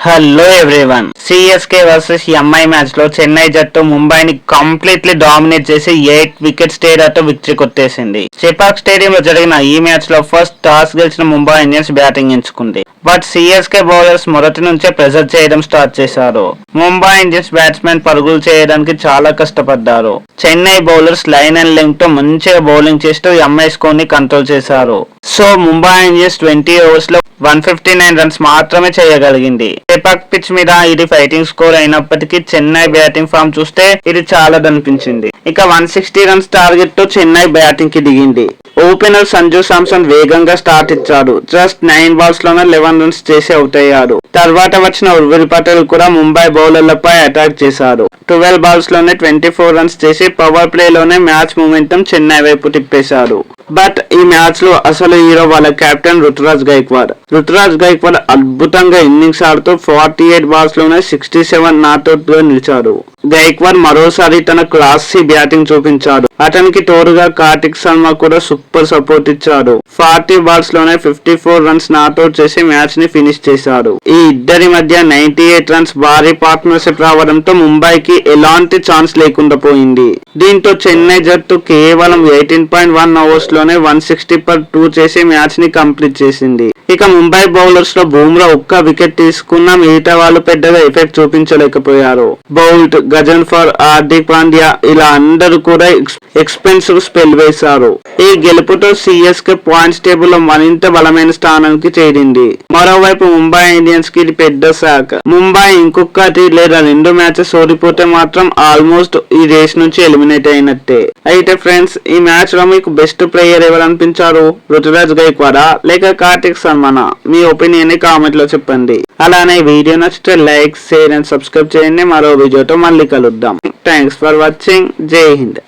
Hello everyone. CSK versus MI match లో చెన్నై జట్టు ముంబైని completely dominate చేసి 8 వికెట్స్ తేడాతో విక్టరీ కొట్టేసింది. చెపాక్ స్టేడియంలో జరిగిన ఈ మ్యాచ్ లో ఫస్ట్ టాస్ గెలిచిన ముంబై ఇండియన్స్ బ్యాటింగ్ ఎంచుకుంది. బట్ సిఎస్కే బౌలర్స్ మొదటి నుంచే ప్రెజర్ చేయడం స్టార్ట్ చేశారు. ముంబై ఇండియన్స్ బ్యాట్స్మెన్ పరుగులు చేయడానికి చాలా కష్టపడ్డారు. Chennai bowlers line and length తో మంచిగా బౌలింగ్ చేస్తూ ఎంఐ స్కోర్ ని కంట్రోల్ చేశారు. సో ముంబై ఇండియన్స్ 20 ఓవర్స్ లో 159 రన్స్ మాత్రమే చేయగలిగింది. చెపాక్ పిచ్ మీద ఇది ఫైటింగ్ స్కోర్ అయినప్పటికీ చెన్నై బ్యాటింగ్ ఫామ్ చూస్తే ఇది చాలదనిపించింది. ఇక 160 రన్స్ టార్గెట్ తో చెన్నై బ్యాటింగ్ కి దిగింది. ఓపెనర్ సంజు శాంసన్ వేగంగా స్టార్ట్ ఇచ్చాడు. జస్ట్ 9 బాల్స్ లోనే 11 రన్స్ చేసి అవుట్ అయ్యాడు. తర్వాత వచ్చిన ఉర్విల్ పటేల్ కూడా ముంబై బౌలర్లపై అటాక్ చేశాడు. 12 బాల్స్ లోనే 24 రన్స్ చేసి పవర్ ప్లే లోనే మ్యాచ్ మూమెంటం చెన్నై వైపు తిప్పేశాడు. బట్ ఈ మ్యాచ్ లో అసలు హీరో వాళ్ళ కెప్టెన్ రుతురాజ్ గైక్వాడ్ అద్భుతంగా ఇన్నింగ్స్ ఆడుతూ 48 బాల్స్ లోనే 67 నాట్అవుట్ గా నిలిచాడు. గైక్వాడ్ మరోసారి తన క్లాసీ బ్యాటింగ్ చూపించాడు. అతనికి తోడుగా కార్తిక్ శర్మ కూడా సూపర్ సపోర్ట్ ఇచ్చాడు. 40 బాల్స్ లోనే 54 రన్స్ నాట్అవుట్ చేసి మ్యాచ్ ని ఫినిష్ చేశాడు. ఈ ఇద్దరి మధ్య 98 రన్స్ భారీ పార్ట్నర్షిప్ రావడంతో ముంబైకి ఎలాంటి ఛాన్స్ లేకుండా పోయింది. దీంతో చెన్నై జట్టు కేవలం 18.1 ఓవర్స్ లోనే 160/2 చేసి మ్యాచ్ ని కంప్లీట్ చేసింది. ఇక ముంబై బౌలర్స్ లో బూమ్రా ఒక్క వికెట్ తీసుకున్న మిగతా వాళ్ళు పెద్దగా ఎఫెక్ట్ చూపించలేకపోయారు. బౌల్ట్, గజన్ఫర్, హార్దిక్ పాండ్యా ఇలా అందరూ కూడా ఎక్స్పెన్సివ్ స్పెల్ వేశారు. ఈ గెలుపుతో సిఎస్కే పాయింట్స్ టేబుల్ లో మరింత బలమైన స్థానానికి చేరింది. మరోవైపు ముంబై ఇండియన్స్ కి ఇది పెద్ద షాక్. ముంబై ఇంకొకటి లేదా 2 మ్యాచెస్ ఓడిపోతే మాత్రం ఆల్మోస్ట్ ఈ రేస్ నుంచి ఎలిమినేట్ అయినట్టే. అయితే ఫ్రెండ్స్, ఈ మ్యాచ్ లో మీకు బెస్ట్ ప్లేయర్ ఎవరు అనిపించారు? రుతురాజ్ గైక్వాడా లేక కార్తిక్ శర్మనా? మీ ఒపీనియన్ ని కామెంట్ లో చెప్పండి. అలానే వీడియో నచ్చితే లైక్, షేర్ అండ్ సబ్స్క్రైబ్ చేయండి. మరో వీడియోతో మళ్ళీ కలుద్దాం. Thanks for watching. జై హింద్.